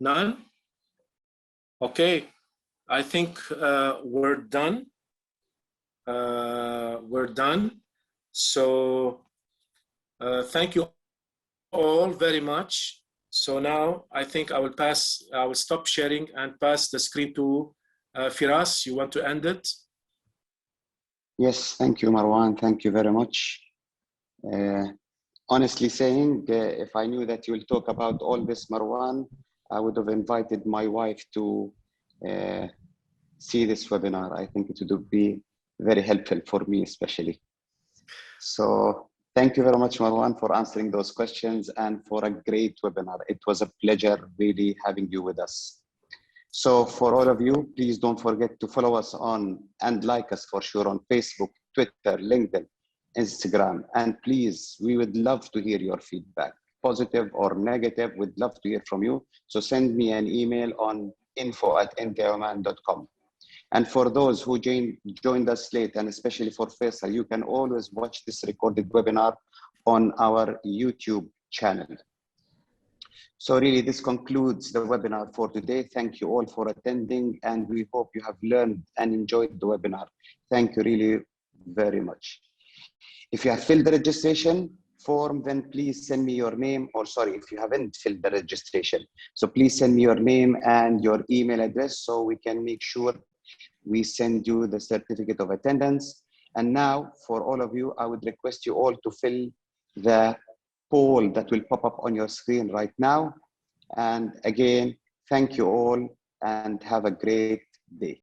None? Okay, I think we're done. We're done. So thank you all very much. So now I think I will stop sharing and pass the screen to Firas. You want to end it? Yes, thank you, Marwan. Thank you very much. Honestly saying, if I knew that you will talk about all this, Marwan, I would have invited my wife to see this webinar. I think it would be very helpful for me, especially. So thank you very much, Marwan, for answering those questions and for a great webinar. It was a pleasure really having you with us. So for all of you, please don't forget to follow us on and like us for sure on Facebook, Twitter, LinkedIn, Instagram. And please, we would love to hear your feedback, positive or negative. We'd love to hear from you. So send me an email on info@ntioman.com. And for those who joined us late, and especially for Faisal, you can always watch this recorded webinar on our YouTube channel. So really, this concludes the webinar for today. Thank you all for attending, and we hope you have learned and enjoyed the webinar. Thank you really very much. If you have filled the registration form, then please send me your name, or sorry, if you haven't filled the registration. So please send me your name and your email address so we can make sure we send you the certificate of attendance. And now for all of you, I would request you all to fill the poll that will pop up on your screen right now. And again, thank you all and have a great day.